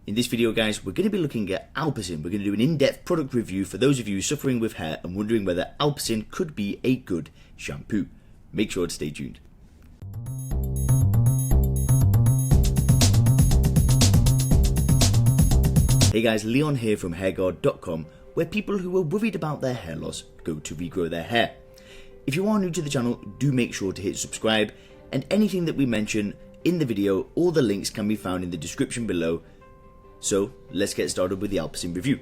In this video guys, we're going to be looking at Alpecin. We're going to do an in-depth product review for those of you suffering with hair and wondering whether Alpecin could be a good shampoo. Make sure to stay tuned. Hey guys, Leon here from hairguard.com, where people who are worried about their hair loss go to regrow their hair. If you are new to the channel, do make sure to hit subscribe, and anything that we mention in the video, all the links can be found in the description below. So let's get started with the Alpecin review.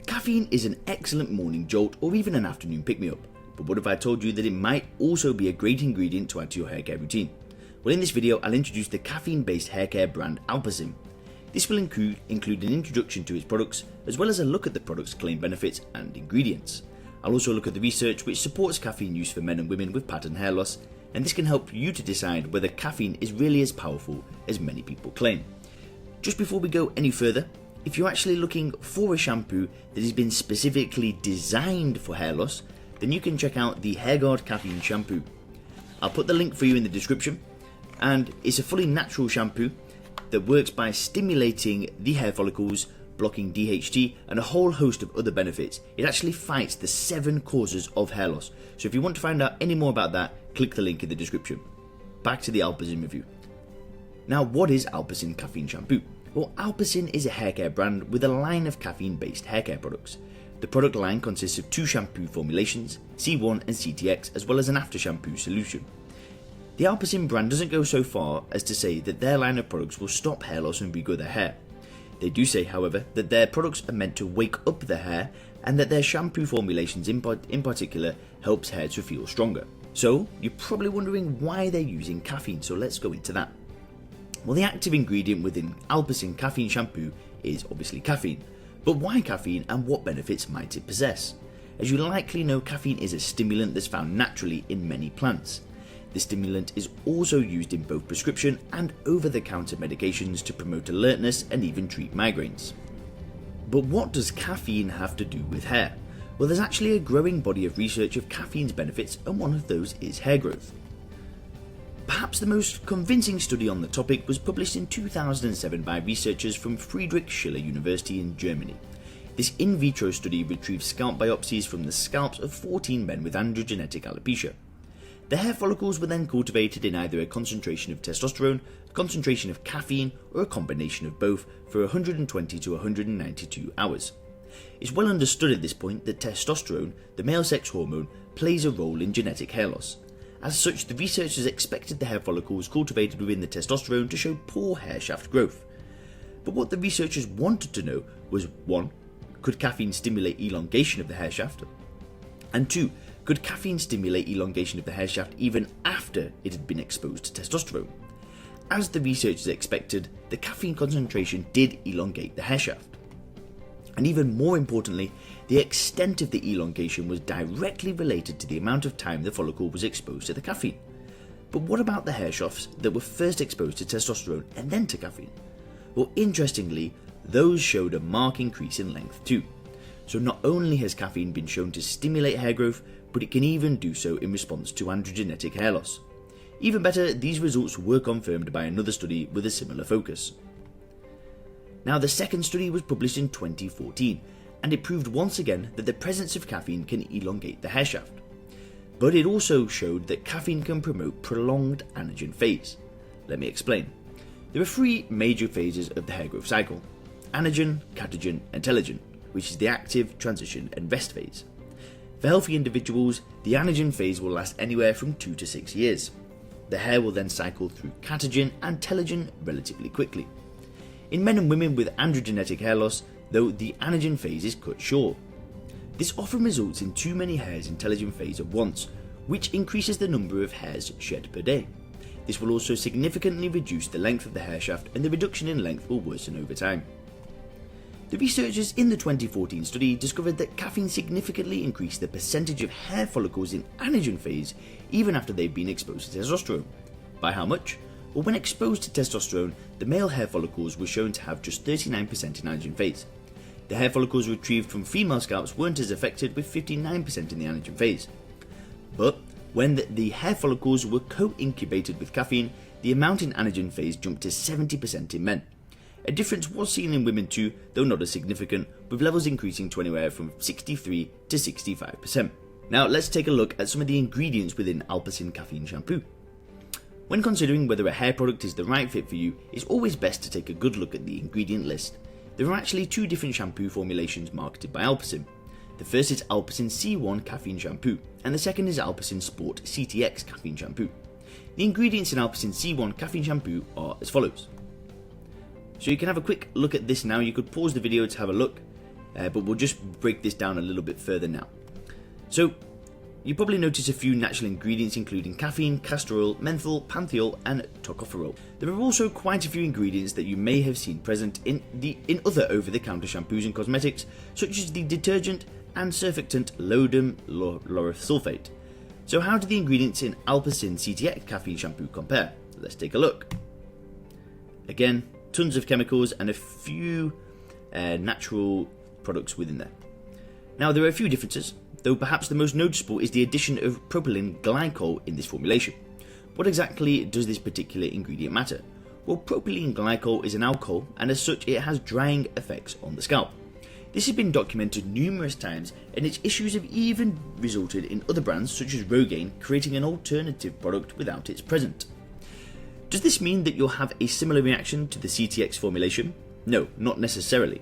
Caffeine is an excellent morning jolt or even an afternoon pick-me-up, but what if I told you that it might also be a great ingredient to add to your hair care routine? Well, in this video I'll introduce the caffeine-based hair care brand Alpecin. This will include an introduction to its products, as well as a look at the product's claimed benefits and ingredients. I'll also look at the research which supports caffeine use for men and women with pattern hair loss, and this can help you to decide whether caffeine is really as powerful as many people claim. Just before we go any further, if you're actually looking for a shampoo that has been specifically designed for hair loss, then you can check out the Hairguard Caffeine Shampoo. I'll put the link for you in the description, and it's a fully natural shampoo that works by stimulating the hair follicles, blocking DHT and a whole host of other benefits. It actually fights the 7 causes of hair loss. So if you want to find out any more about that, click the link in the description. Back to the Alpecin review. Now, what is Alpecin Caffeine Shampoo? Well, Alpecin is a hair care brand with a line of caffeine-based hair care products. The product line consists of 2 shampoo formulations, C1 and CTX, as well as an after shampoo solution. The Alpecin brand doesn't go so far as to say that their line of products will stop hair loss and regrow their hair. They do say, however, that their products are meant to wake up the hair and that their shampoo formulations in particular helps hair to feel stronger. So you're probably wondering why they're using caffeine, so let's go into that. Well, the active ingredient within Alpecin Caffeine Shampoo is obviously caffeine. But why caffeine and what benefits might it possess? As you likely know, caffeine is a stimulant that's found naturally in many plants. The stimulant is also used in both prescription and over-the-counter medications to promote alertness and even treat migraines. But what does caffeine have to do with hair? Well, there's actually a growing body of research of caffeine's benefits, and one of those is hair growth. Perhaps the most convincing study on the topic was published in 2007 by researchers from Friedrich Schiller University in Germany. This in vitro study retrieved scalp biopsies from the scalps of 14 men with androgenetic alopecia. The hair follicles were then cultivated in either a concentration of testosterone, a concentration of caffeine, or a combination of both for 120 to 192 hours. It's well understood at this point that testosterone, the male sex hormone, plays a role in genetic hair loss. As such, the researchers expected the hair follicles cultivated within the testosterone to show poor hair shaft growth. But what the researchers wanted to know was 1. Could caffeine stimulate elongation of the hair shaft? And 2. Could caffeine stimulate elongation of the hair shaft even after it had been exposed to testosterone? As the researchers expected, the caffeine concentration did elongate the hair shaft. And even more importantly, the extent of the elongation was directly related to the amount of time the follicle was exposed to the caffeine. But what about the hair shafts that were first exposed to testosterone and then to caffeine? Well, interestingly, those showed a marked increase in length too. So not only has caffeine been shown to stimulate hair growth, but it can even do so in response to androgenetic hair loss. Even better, these results were confirmed by another study with a similar focus. Now, the second study was published in 2014, and it proved once again that the presence of caffeine can elongate the hair shaft. But it also showed that caffeine can promote prolonged Anagen Phase. Let me explain. There are 3 major phases of the hair growth cycle: anagen, catagen, and telogen, which is the active, transition, and rest phase. For healthy individuals, the Anagen phase will last anywhere from 2 to 6 years. The hair will then cycle through catagen and telogen relatively quickly. In men and women with androgenetic hair loss, though, the Anagen phase is cut short. This often results in too many hairs in telogen phase at once, which increases the number of hairs shed per day. This will also significantly reduce the length of the hair shaft, and the reduction in length will worsen over time. The researchers in the 2014 study discovered that caffeine significantly increased the percentage of hair follicles in Anagen phase even after they've been exposed to testosterone. By how much? Well, when exposed to testosterone, the male hair follicles were shown to have just 39% in Anagen phase. The hair follicles retrieved from female scalps weren't as affected, with 59% in the Anagen phase. But when the hair follicles were co-incubated with caffeine, the amount in Anagen phase jumped to 70% in men. A difference was seen in women too, though not as significant, with levels increasing to anywhere from 63 to 65%. Now let's take a look at some of the ingredients within Alpecin Caffeine Shampoo. When considering whether a hair product is the right fit for you, it's always best to take a good look at the ingredient list. There are actually two different shampoo formulations marketed by Alpecin. The first is Alpecin C1 Caffeine Shampoo, and the second is Alpecin Sport CTX Caffeine Shampoo. The ingredients in Alpecin C1 Caffeine Shampoo are as follows. So you can have a quick look at this now. You could pause the video to have a look, but we'll just break this down a little bit further now. So you probably notice a few natural ingredients including caffeine, castor oil, menthol, panthenol and tocopherol. There are also quite a few ingredients that you may have seen present in other over-the-counter shampoos and cosmetics, such as the detergent and surfactant lodium lauryl sulfate. So how do the ingredients in Alpecin CTX Caffeine Shampoo compare? Let's take a look. Again, tons of chemicals and a few natural products within there. Now there are a few differences, though perhaps the most noticeable is the addition of propylene glycol in this formulation. What exactly does this particular ingredient matter? Well, propylene glycol is an alcohol, and as such it has drying effects on the scalp. This has been documented numerous times, and its issues have even resulted in other brands such as Rogaine creating an alternative product without its present. Does this mean that you'll have a similar reaction to the CTX formulation? No, not necessarily.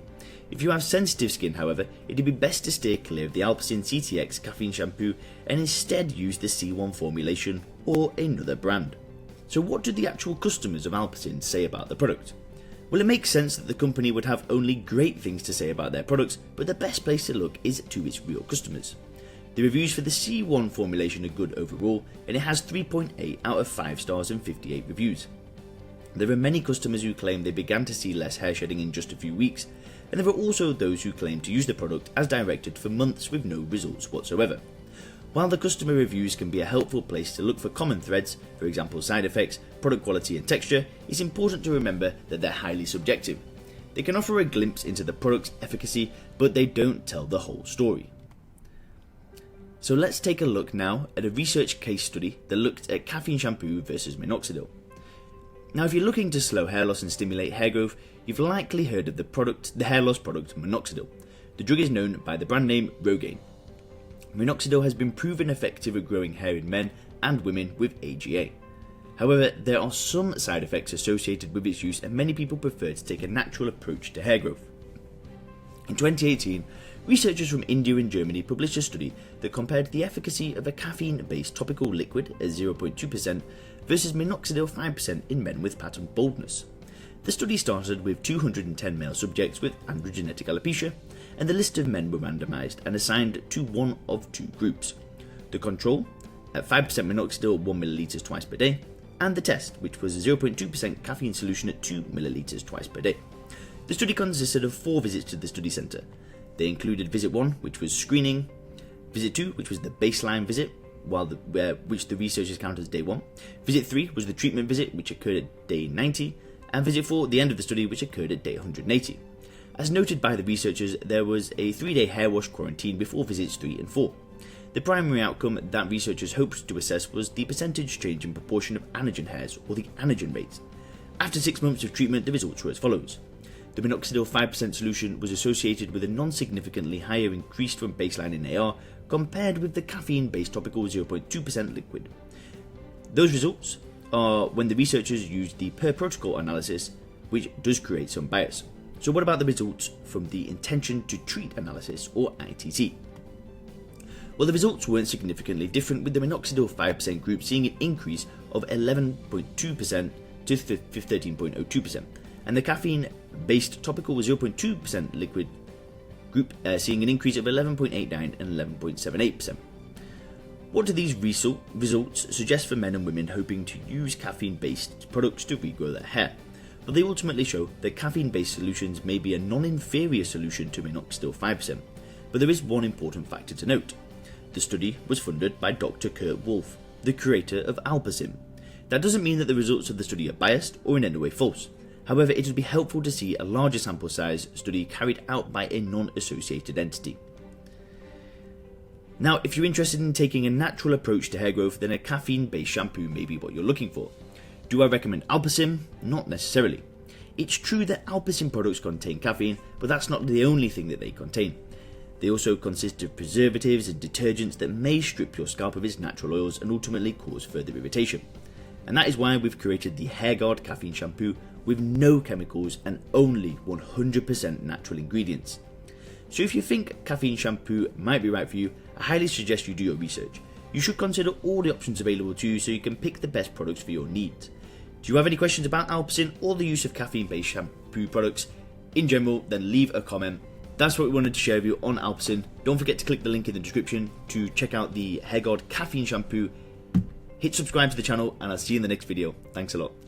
If you have sensitive skin, however, it'd be best to steer clear of the Alpecin CTX Caffeine Shampoo and instead use the C1 formulation or another brand. So what do the actual customers of Alpecin say about the product? Well, it makes sense that the company would have only great things to say about their products, but the best place to look is to its real customers. The reviews for the C1 formulation are good overall, and it has 3.8 out of 5 stars and 58 reviews. There are many customers who claim they began to see less hair shedding in just a few weeks, and there are also those who claim to use the product as directed for months with no results whatsoever. While the customer reviews can be a helpful place to look for common threads, for example side effects, product quality and texture, it's important to remember that they're highly subjective. They can offer a glimpse into the product's efficacy, but they don't tell the whole story. So let's take a look now at a research case study that looked at caffeine shampoo versus minoxidil. Now if you're looking to slow hair loss and stimulate hair growth, you've likely heard of the hair loss product minoxidil. The drug is known by the brand name Rogaine. Minoxidil has been proven effective at growing hair in men and women with AGA. However, there are some side effects associated with its use, and many people prefer to take a natural approach to hair growth. In 2018, researchers from India and Germany published a study that compared the efficacy of a caffeine-based topical liquid at 0.2% versus minoxidil 5% in men with pattern baldness. The study started with 210 male subjects with androgenetic alopecia, and the list of men were randomized and assigned to one of two groups: the control at 5% minoxidil 1 ml twice per day, and the test, which was a 0.2% caffeine solution at 2 ml twice per day. The study consisted of 4 visits to the study centre. They included visit 1, which was screening, visit 2, which was the baseline visit, which the researchers count as day 1, visit 3 was the treatment visit, which occurred at day 90, and visit 4, the end of the study, which occurred at day 180. As noted by the researchers, there was a 3-day hair wash quarantine before visits 3 and 4. The primary outcome that researchers hoped to assess was the percentage change in proportion of anagen hairs, or the anagen rate. After 6 months of treatment, the results were as follows. The minoxidil 5% solution was associated with a non-significantly higher increase from baseline in AR compared with the caffeine-based topical 0.2% liquid. Those results are when the researchers used the per-protocol analysis, which does create some bias. So what about the results from the intention to treat analysis, or ITT? Well, the results weren't significantly different, with the minoxidil 5% group seeing an increase of 11.2% to 13.02%, and the caffeine-based topical 0.2% liquid group seeing an increase of 11.89 and 11.78%. What do these results suggest for men and women hoping to use caffeine-based products to regrow their hair? Well, they ultimately show that caffeine-based solutions may be a non-inferior solution to minoxidil 5%, but there is one important factor to note. The study was funded by Dr. Kurt Wolf, the creator of Alpecin. That doesn't mean that the results of the study are biased or in any way false. However, it would be helpful to see a larger sample size study carried out by a non-associated entity. Now, if you're interested in taking a natural approach to hair growth, then a caffeine-based shampoo may be what you're looking for. Do I recommend Alpecin? Not necessarily. It's true that Alpecin products contain caffeine, but that's not the only thing that they contain. They also consist of preservatives and detergents that may strip your scalp of its natural oils and ultimately cause further irritation. And that is why we've created the HairGuard Caffeine Shampoo with no chemicals and only 100% natural ingredients. So if you think Caffeine Shampoo might be right for you, I highly suggest you do your research. You should consider all the options available to you so you can pick the best products for your needs. Do you have any questions about Alpecin or the use of caffeine-based shampoo products in general, then leave a comment. That's what we wanted to share with you on Alpecin. Don't forget to click the link in the description to check out the HairGuard Caffeine Shampoo. Hit subscribe to the channel and I'll see you in the next video. Thanks a lot.